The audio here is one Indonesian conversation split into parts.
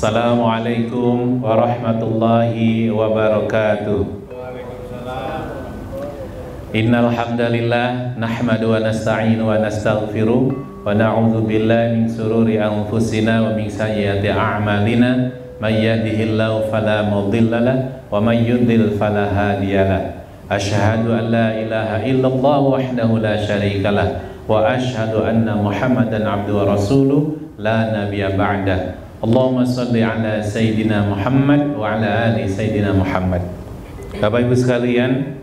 Assalamualaikum warahmatullahi wabarakatuh. Innal hamdalillah nahmadu wa nasta'inu wa nastaghfiruh wa na'udzu billahi min shururi anfusina wa min sayyiati a'malina may yahdihillahu fala mudhillalah wa may yudhlil fala hadiyalah. Asyhadu an la ilaha illallah wahdahu la syarikalah wa asyhadu anna Muhammadan abduhu wa rasuluh la nabiyya ba'dah. Allahumma sholli ala Sayyidina Muhammad wa ala ali Sayyidina Muhammad. Bapak Ibu sekalian,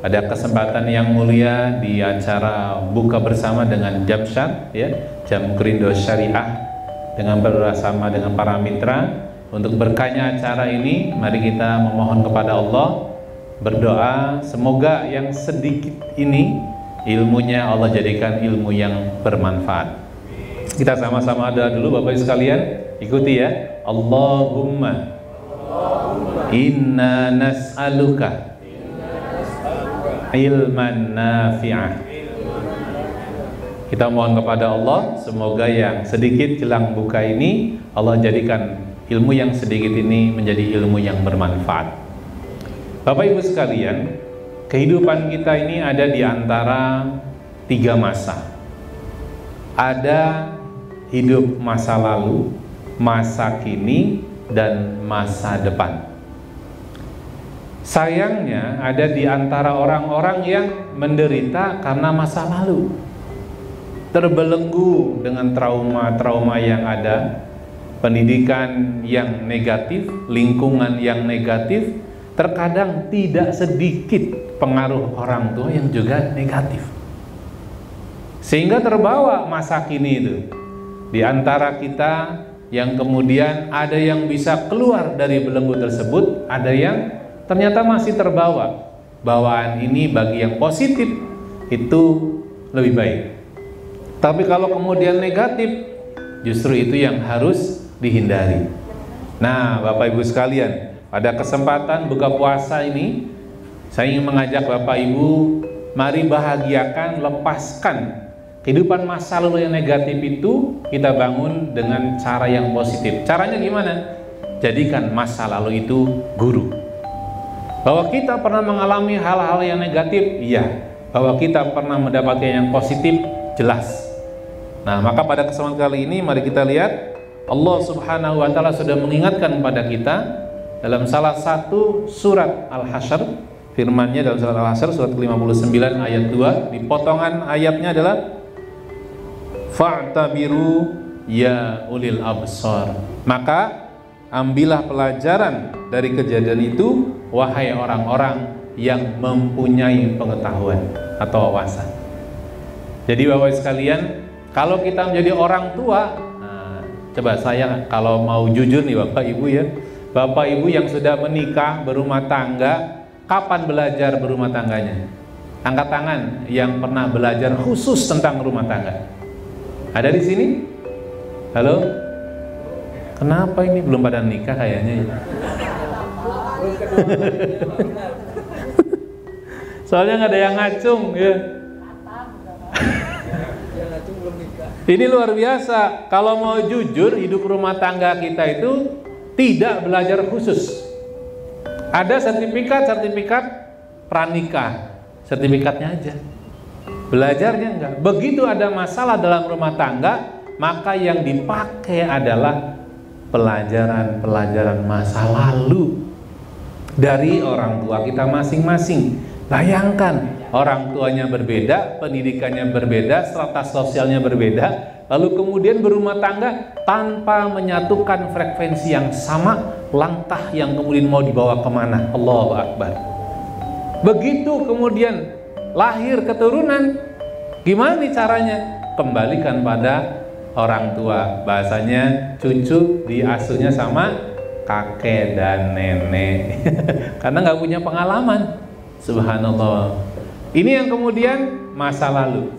pada kesempatan yang mulia di acara buka bersama dengan Jamsyad, Jam Krindo Syariah, dengan bersama dengan para mitra, untuk berkahnya acara ini, mari kita memohon kepada Allah, berdoa semoga yang sedikit ini ilmunya Allah jadikan ilmu yang bermanfaat. Kita sama-sama doa dulu Bapak Ibu sekalian. Ikuti ya. Allahumma inna nas'aluka ilman nafi'ah. Kita mohon kepada Allah semoga yang sedikit jelang buka ini Allah jadikan ilmu yang sedikit ini menjadi ilmu yang bermanfaat. Bapak Ibu sekalian, kehidupan kita ini ada di antara tiga masa. Ada hidup masa lalu, masa kini, dan masa depan. Sayangnya ada di antara orang-orang yang menderita karena masa lalu, terbelenggu dengan trauma-trauma yang ada, pendidikan yang negatif, lingkungan yang negatif, terkadang tidak sedikit pengaruh orang tua yang juga negatif, sehingga terbawa masa kini itu. Di antara kita yang kemudian ada yang bisa keluar dari belenggu tersebut, ada yang ternyata masih terbawa. Bawaan ini bagi yang positif itu lebih baik. Tapi kalau kemudian negatif, justru itu yang harus dihindari. Nah, Bapak Ibu sekalian, pada kesempatan buka puasa ini, saya ingin mengajak Bapak Ibu, mari bahagiakan, lepaskan kehidupan masa lalu yang negatif itu, kita bangun dengan cara yang positif. Caranya gimana? Jadikan masa lalu itu guru. Bahwa kita pernah mengalami hal-hal yang negatif, iya. Bahwa kita pernah mendapatkan yang positif, jelas. Nah, maka pada kesempatan kali ini mari kita lihat Allah Subhanahu wa Ta'ala sudah mengingatkan kepada kita dalam salah satu surat Al-Hasyr. Firman-Nya dalam surat Al-Hasyr surat 59 ayat 2, di potongan ayatnya adalah fa'tabiru ya ulil absar. Maka ambillah pelajaran dari kejadian itu, wahai orang-orang yang mempunyai pengetahuan atau wawasan. Jadi Bapak sekalian, kalau kita menjadi orang tua, coba saya kalau mau jujur nih Bapak Ibu ya, Bapak Ibu yang sudah menikah, berumah tangga, kapan belajar berumah tangganya? Angkat tangan yang pernah belajar khusus tentang rumah tangga. Ada di sini? Halo? Kenapa ini belum pada nikah kayaknya? Soalnya nggak ada yang ngacung ya. Ini luar biasa. Kalau mau jujur, hidup rumah tangga kita itu tidak belajar khusus. Ada sertifikat pranikah, sertifikatnya aja. Belajarnya enggak. Begitu ada masalah dalam rumah tangga, maka yang dipakai adalah pelajaran-pelajaran masa lalu dari orang tua kita masing-masing. Bayangkan, orang tuanya berbeda, pendidikannya berbeda, strata sosialnya berbeda, lalu kemudian berumah tangga tanpa menyatukan frekuensi yang sama, langkah yang kemudian mau dibawa kemana? Allahu Akbar. Begitu kemudian lahir keturunan, gimana nih caranya? Kembalikan pada orang tua. Bahasanya cucu diasuhnya sama kakek dan nenek karena nggak punya pengalaman. Subhanallah. Ini yang kemudian masa lalu.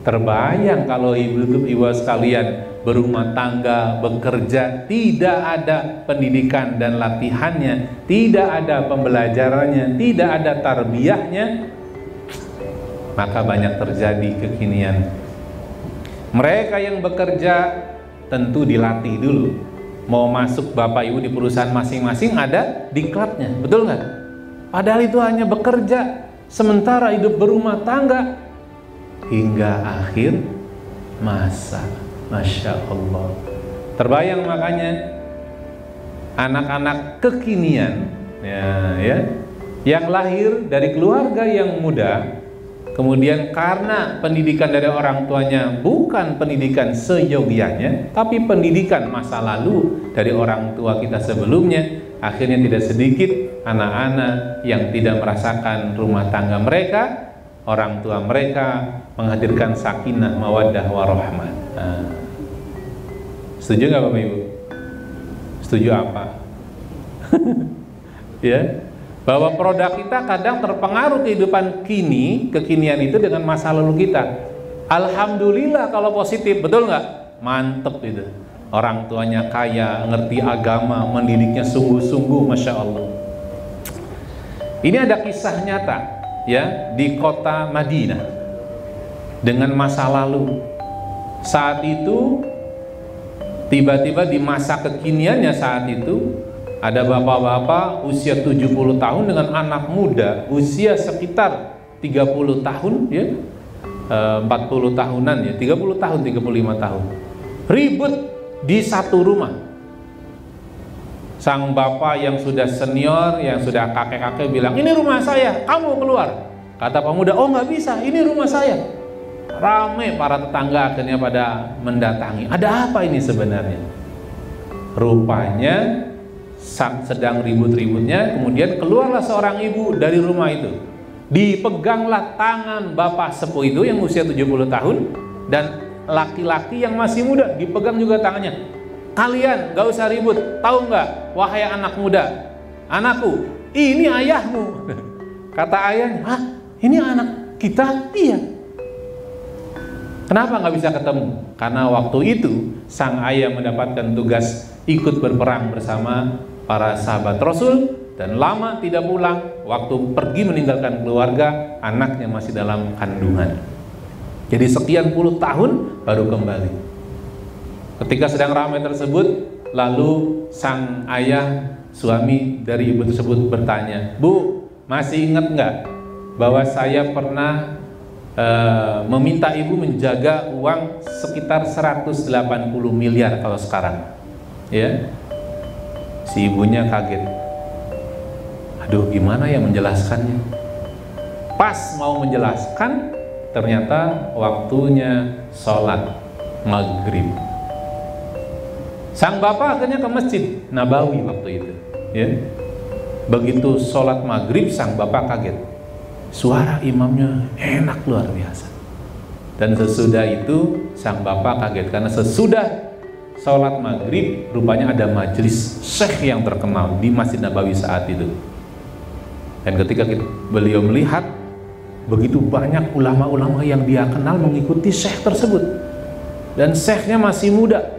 Terbayang kalau ibu-ibu sekalian berumah tangga, bekerja, tidak ada pendidikan dan latihannya, tidak ada pembelajarannya, tidak ada tarbiyahnya, maka banyak terjadi kekinian. Mereka yang bekerja tentu dilatih dulu, mau masuk bapak ibu di perusahaan masing-masing ada diklatnya, betul nggak? Padahal itu hanya bekerja sementara, hidup berumah tangga hingga akhir masa. Masya Allah. Terbayang makanya anak-anak kekinian ya, yang lahir dari keluarga yang muda, kemudian karena pendidikan dari orang tuanya bukan pendidikan seyogianya, tapi pendidikan masa lalu dari orang tua kita sebelumnya, akhirnya tidak sedikit anak-anak yang tidak merasakan rumah tangga mereka, orang tua mereka menghadirkan sakinah, mawaddah, warahmah. Setuju nggak Bapak Ibu? Setuju apa? Ya, bahwa produk kita kadang terpengaruh kehidupan kekinian itu dengan masa lalu kita. Alhamdulillah kalau positif, betul nggak? Mantep itu. Orang tuanya kaya, ngerti agama, mendidiknya sungguh-sungguh, Masya Allah. Ini ada kisah nyata ya di kota Madinah dengan masa lalu. Saat itu tiba-tiba di masa kekiniannya saat itu ada bapak-bapak usia 70 tahun dengan anak muda usia sekitar 30 tahun ya, 40 tahunan ya, 30 tahun, 35 tahun, ribut di satu rumah. Sang bapak yang sudah senior, yang sudah kakek-kakek bilang, ini rumah saya, kamu keluar. Kata pemuda, oh nggak bisa, ini rumah saya. Ramai para tetangga akhirnya pada mendatangi. Ada apa ini sebenarnya? Rupanya sedang ribut-ributnya, kemudian keluarlah seorang ibu dari rumah itu. Dipeganglah tangan bapak sepuh itu yang usia 70 tahun dan laki-laki yang masih muda, dipegang juga tangannya. Kalian gak usah ribut, tahu nggak, wahai anak muda, anakku, ini ayahmu. Kata ayahnya, hah, ini anak kita? Iya. Kenapa nggak bisa ketemu? Karena waktu itu sang ayah mendapatkan tugas ikut berperang bersama para sahabat Rasul dan lama tidak pulang. Waktu pergi meninggalkan keluarga, anaknya masih dalam kandungan. Jadi sekian puluh tahun baru kembali. Ketika sedang ramai tersebut, lalu sang ayah, suami dari ibu tersebut bertanya, Bu, masih ingat nggak bahwa saya pernah meminta ibu menjaga uang sekitar 180 miliar kalau sekarang? Ya, si ibunya kaget. Aduh, gimana ya menjelaskannya? Pas mau menjelaskan, ternyata waktunya sholat maghrib. Sang bapak akhirnya ke masjid Nabawi waktu itu. Ya, begitu sholat maghrib, sang bapak kaget. Suara imamnya enak luar biasa. Dan sesudah itu sang bapak kaget karena sesudah sholat maghrib rupanya ada majelis syekh yang terkenal di Masjid Nabawi saat itu. Dan ketika beliau melihat begitu banyak ulama-ulama yang dia kenal mengikuti syekh tersebut, dan syekhnya masih muda,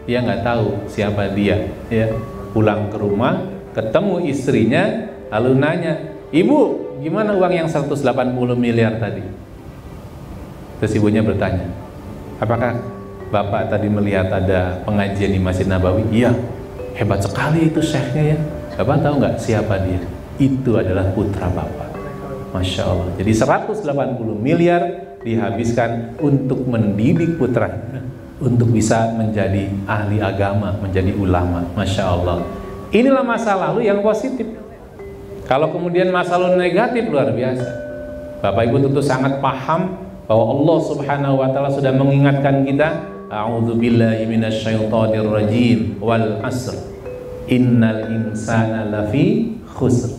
dia nggak tahu siapa dia. Ya, pulang ke rumah ketemu istrinya lalu nanya, ibu, gimana uang yang 180 miliar tadi? Terus ibunya bertanya, apakah bapak tadi melihat ada pengajian di Masjid Nabawi? Iya, hebat sekali itu syekhnya ya. Bapak tahu nggak siapa dia? Itu adalah putra bapak. Masya Allah. Jadi 180 miliar dihabiskan untuk mendidik putranya untuk bisa menjadi ahli agama, menjadi ulama. Masya Allah. Inilah masa lalu yang positif. Kalau kemudian masa lalu negatif, luar biasa. Bapak Ibu tentu sangat paham bahwa Allah Subhanahu wa taala sudah mengingatkan kita, a'udzubillahi minasyaitonir rajim, wal 'asr. Innal insana lafi khusr.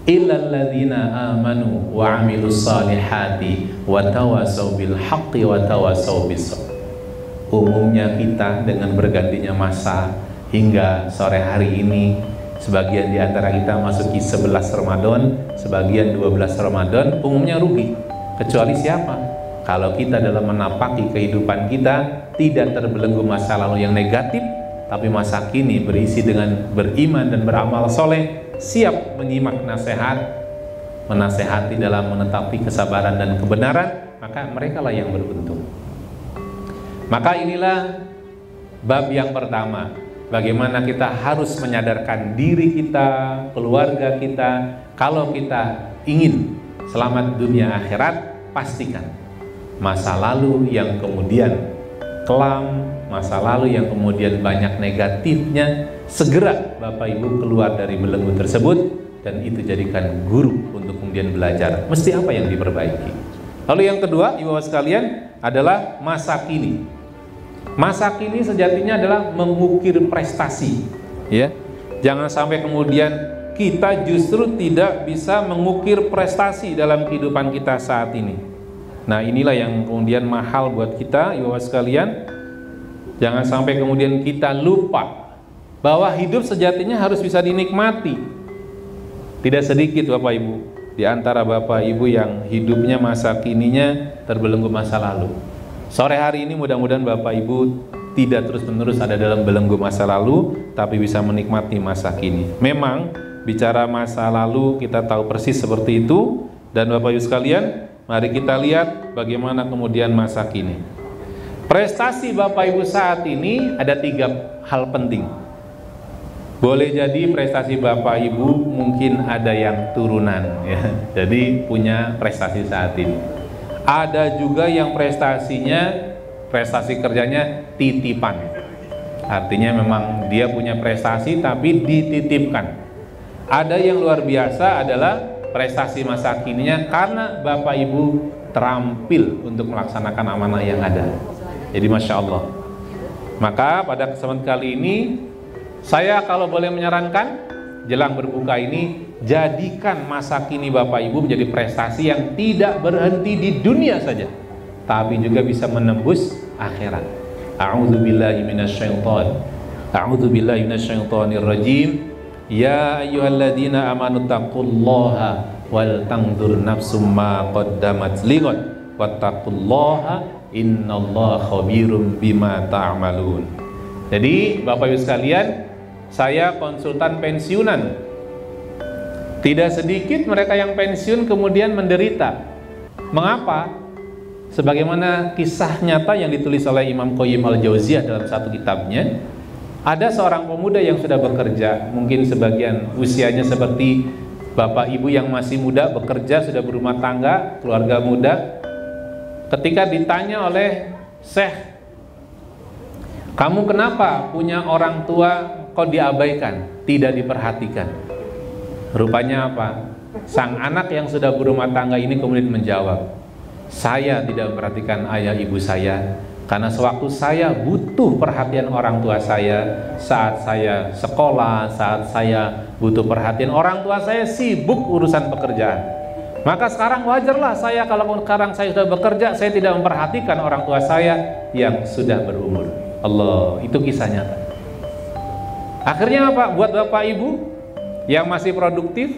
Illal ladzina amanu wa 'amilus solihati wa tawassaw bil haqqi wa tawassaw bis sabr. Umumnya kita dengan bergantinya masa hingga sore hari ini, sebagian di antara kita masuki 11 Ramadan, sebagian 12 Ramadan, umumnya rugi. Kecuali siapa? Kalau kita dalam menapaki kehidupan kita tidak terbelenggu masa lalu yang negatif, tapi masa kini berisi dengan beriman dan beramal soleh, siap menyimak nasihat, menasehati dalam menetapi kesabaran dan kebenaran, maka mereka lah yang beruntung. Maka inilah bab yang pertama, bagaimana kita harus menyadarkan diri kita, keluarga kita, kalau kita ingin selamat dunia akhirat, pastikan masa lalu yang kemudian kelam, masa lalu yang kemudian banyak negatifnya, segera Bapak Ibu keluar dari belenggu tersebut, dan itu jadikan guru untuk kemudian belajar mesti apa yang diperbaiki. Lalu yang kedua, Ibu Bapak sekalian, adalah masa kini. Masa kini sejatinya adalah mengukir prestasi, ya. Jangan sampai kemudian kita justru tidak bisa mengukir prestasi dalam kehidupan kita saat ini. Nah, inilah yang kemudian mahal buat kita, Ibu Bapak sekalian. Jangan sampai kemudian kita lupa bahwa hidup sejatinya harus bisa dinikmati. Tidak sedikit Bapak Ibu di antara Bapak Ibu yang hidupnya masa kininya terbelenggu masa lalu. Sore hari ini mudah-mudahan Bapak Ibu tidak terus-menerus ada dalam belenggu masa lalu, tapi bisa menikmati masa kini. Memang bicara masa lalu kita tahu persis seperti itu, dan Bapak Ibu sekalian, mari kita lihat bagaimana kemudian masa kini. Prestasi Bapak Ibu saat ini ada 3 hal penting. Boleh jadi prestasi Bapak Ibu mungkin ada yang turunan, ya. Jadi punya prestasi saat ini. Ada juga yang prestasi kerjanya titipan. Artinya memang dia punya prestasi tapi dititipkan. Ada yang luar biasa adalah prestasi masa kininya karena Bapak Ibu terampil untuk melaksanakan amanah yang ada. Jadi Masya Allah. Maka pada kesempatan kali ini, saya kalau boleh menyarankan, jelang berbuka ini, jadikan masa kini Bapak Ibu menjadi prestasi yang tidak berhenti di dunia saja, tapi juga bisa menembus akhirat. A'udzubillahi minasyaitonir rajim. Ya ayyuhalladzina amanu taqullaha wal tanzur nafsum ma qaddamat lighad wattaqullaha innallaha khabirum bima ta'malun. Jadi Bapak Ibu sekalian, saya konsultan pensiunan. Tidak sedikit mereka yang pensiun kemudian menderita. Mengapa? Sebagaimana kisah nyata yang ditulis oleh Imam Qayyim al-Jauziyah dalam satu kitabnya, ada seorang pemuda yang sudah bekerja, mungkin sebagian usianya seperti Bapak Ibu yang masih muda, bekerja, sudah berumah tangga, keluarga muda. Ketika ditanya oleh Syekh, kamu kenapa punya orang tua kok diabaikan, tidak diperhatikan? Rupanya apa? Sang anak yang sudah berumah tangga ini kemudian menjawab, saya tidak memperhatikan ayah ibu saya karena sewaktu saya butuh perhatian orang tua saya, saat saya sekolah, saat saya butuh perhatian orang tua saya sibuk urusan pekerjaan. Maka sekarang wajarlah saya kalau sekarang saya sudah bekerja, saya tidak memperhatikan orang tua saya yang sudah berumur. Allah, itu kisah nyata. Akhirnya apa? Buat Bapak Ibu yang masih produktif,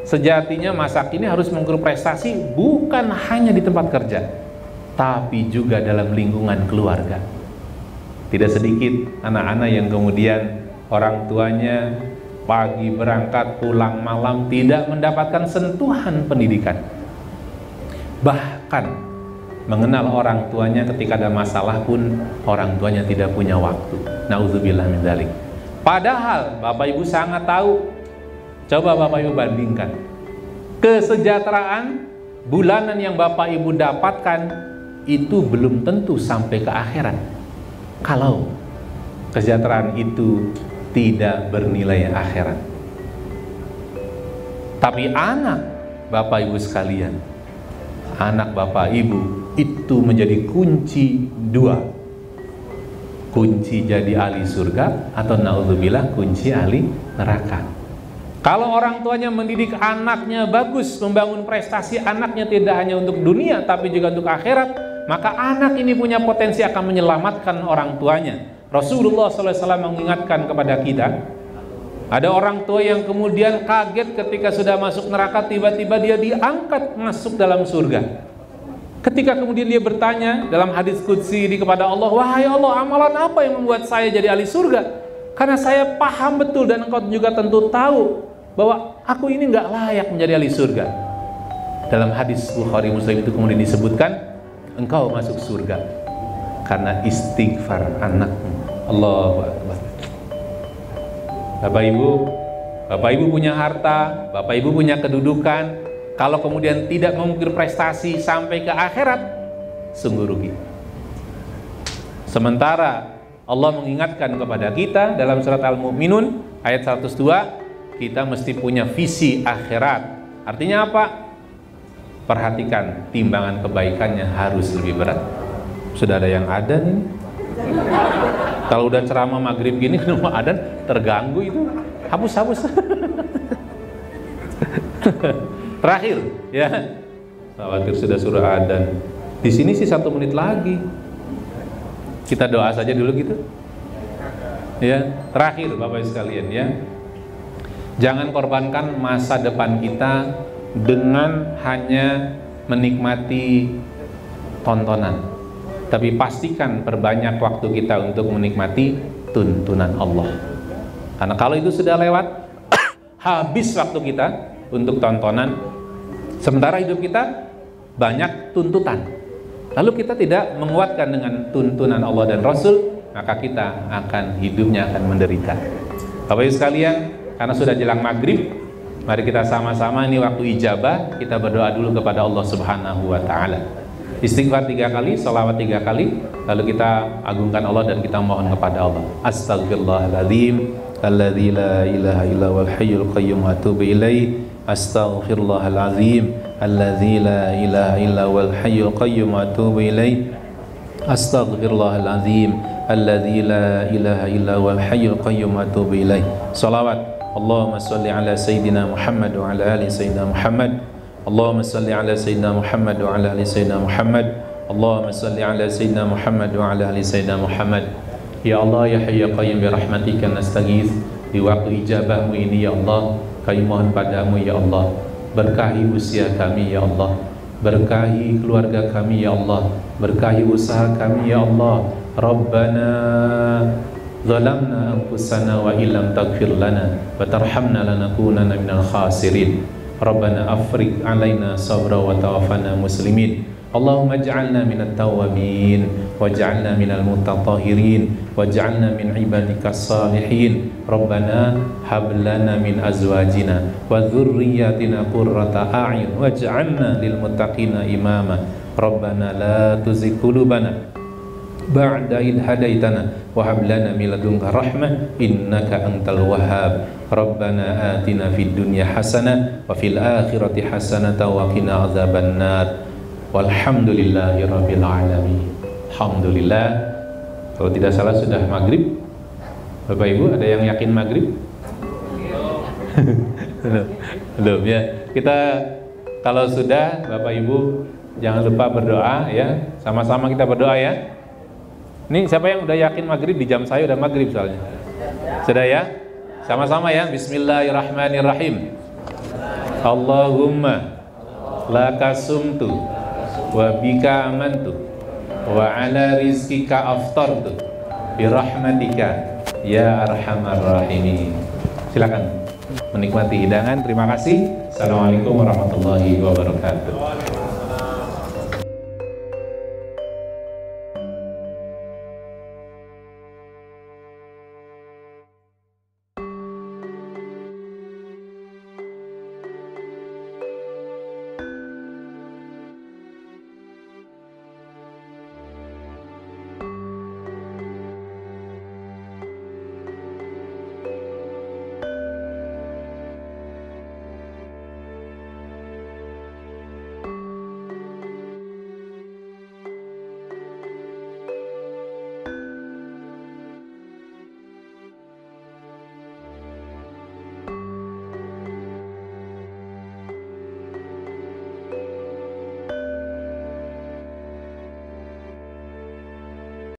sejatinya masa kini harus mengukur prestasi bukan hanya di tempat kerja, tapi juga dalam lingkungan keluarga. Tidak sedikit anak-anak yang kemudian orang tuanya pagi berangkat, pulang malam tidak mendapatkan sentuhan pendidikan. Bahkan mengenal orang tuanya ketika ada masalah pun orang tuanya tidak punya waktu. Nauzubillah min dzalik. Padahal Bapak Ibu sangat tahu. Coba Bapak Ibu bandingkan kesejahteraan bulanan yang Bapak Ibu dapatkan itu belum tentu sampai ke akhirat kalau kesejahteraan itu tidak bernilai akhirat. Tapi anak Bapak Ibu sekalian, anak Bapak Ibu itu menjadi kunci 2, kunci jadi ahli surga atau naudzubillah kunci ahli neraka. Kalau orang tuanya mendidik anaknya bagus, membangun prestasi anaknya tidak hanya untuk dunia tapi juga untuk akhirat, maka anak ini punya potensi akan menyelamatkan orang tuanya. Rasulullah SAW mengingatkan kepada kita, ada orang tua yang kemudian kaget ketika sudah masuk neraka, tiba-tiba dia diangkat masuk dalam surga. Ketika kemudian dia bertanya dalam hadis qudsi ini kepada Allah, wahai Allah, amalan apa yang membuat saya jadi ahli surga? Karena saya paham betul dan engkau juga tentu tahu bahwa aku ini nggak layak menjadi ahli surga. Dalam hadis Bukhari Muslim itu kemudian disebutkan, engkau masuk surga karena istighfar anakmu. Allahu Akbar. Bapak Ibu punya harta, Bapak Ibu punya kedudukan, kalau kemudian tidak mengukir prestasi sampai ke akhirat, sungguh rugi. Sementara Allah mengingatkan kepada kita dalam surat Al-Mu'minun ayat 102, kita mesti punya visi akhirat. Artinya apa? Perhatikan, timbangan kebaikannya harus lebih berat. Sudah ada yang ada nih. Kalau udah ceramah maghrib gini, kenapa adan terganggu itu? Hapus. Terakhir, ya. Khawatir sudah suruh adan. Di sini sih 1 menit lagi. Kita doa saja dulu gitu. Ya, terakhir Bapak Ibu sekalian ya. Jangan korbankan masa depan kita dengan hanya menikmati tontonan. Tapi pastikan perbanyak waktu kita untuk menikmati tuntunan Allah. Karena kalau itu sudah lewat, habis waktu kita untuk tontonan, sementara hidup kita banyak tuntutan. Lalu kita tidak menguatkan dengan tuntunan Allah dan Rasul, maka kita akan hidupnya akan menderita. Bapak Ibu sekalian, karena sudah jelang maghrib, mari kita sama-sama, ini waktu ijabah, kita berdoa dulu kepada Allah Subhanahu wa Ta'ala. Istighfar 3 kali, sholawat 3 kali, lalu kita agungkan Allah dan kita mohon kepada Allah. Astaghfirullahaladzim, alladzi la ilaha illa wal hayyul qayyum wa atubu ilaih. Astaghfirullahaladzim, alladzi la ilaha illa wal hayyul qayyum wa atubu ilaih. Astaghfirullahaladzim, alladzi la ilaha illa wal hayyul qayyum wa atubu ilaih. Sholawat. Allahumma salli ala Sayyidina Muhammad wa ala ali Sayyidina Muhammad. Allahumma salli ala Sayyidina Muhammad wa ala ali Sayyidina Muhammad. Allahumma salli ala Sayyidina Muhammad wa ala ali Sayyidina Muhammad. Ya Allah, ya Hayy ya Qayyum, bi rahmatika nastaghits. Di waktu ijabahmu ini ya Allah, kami mohon padamu ya Allah, berkahi usia kami ya Allah, berkahi keluarga kami ya Allah, berkahi usaha kami ya Allah. Rabbana zalamna anfusana wa illam taghfir lana wa tarhamna lanakunanna minal khasirin. Rabbana afriq alaina sabra wa tawaffana muslimin. Allahumma ij'alna minat tawwabin waj'alna minal mutatahhirin waj'alna min ibadikas salihin. Rabbana hab lana min azwajina wa dhurriyyatina qurrata a'yun waj'alna lil muttaqina imama. Rabbana la tuzigh qulubana ba'da idh hadaitana wa hab lana min ladunka rahmah innaka antal wahhab. Rabbana atina fid dunya hasanah wa fil akhirati hasanah wa qina adzabannar. Walhamdulillahi rabbil alamin. Alhamdulillah. Kalau tidak salah sudah maghrib. Bapak Ibu ada yang yakin maghrib? Belum ya. Kita kalau sudah Bapak Ibu jangan lupa berdoa ya. Sama-sama kita berdoa ya. Nih siapa yang udah yakin maghrib? Di jam saya udah maghrib soalnya. Sudah ya? Sama-sama ya. Bismillahirrahmanirrahim. Allahumma laka sumtu wa bika amantu wa ala rizkika aftartu birahmatika ya arhamar rahimin. Silakan menikmati hidangan. Terima kasih. Assalamualaikum warahmatullahi wabarakatuh.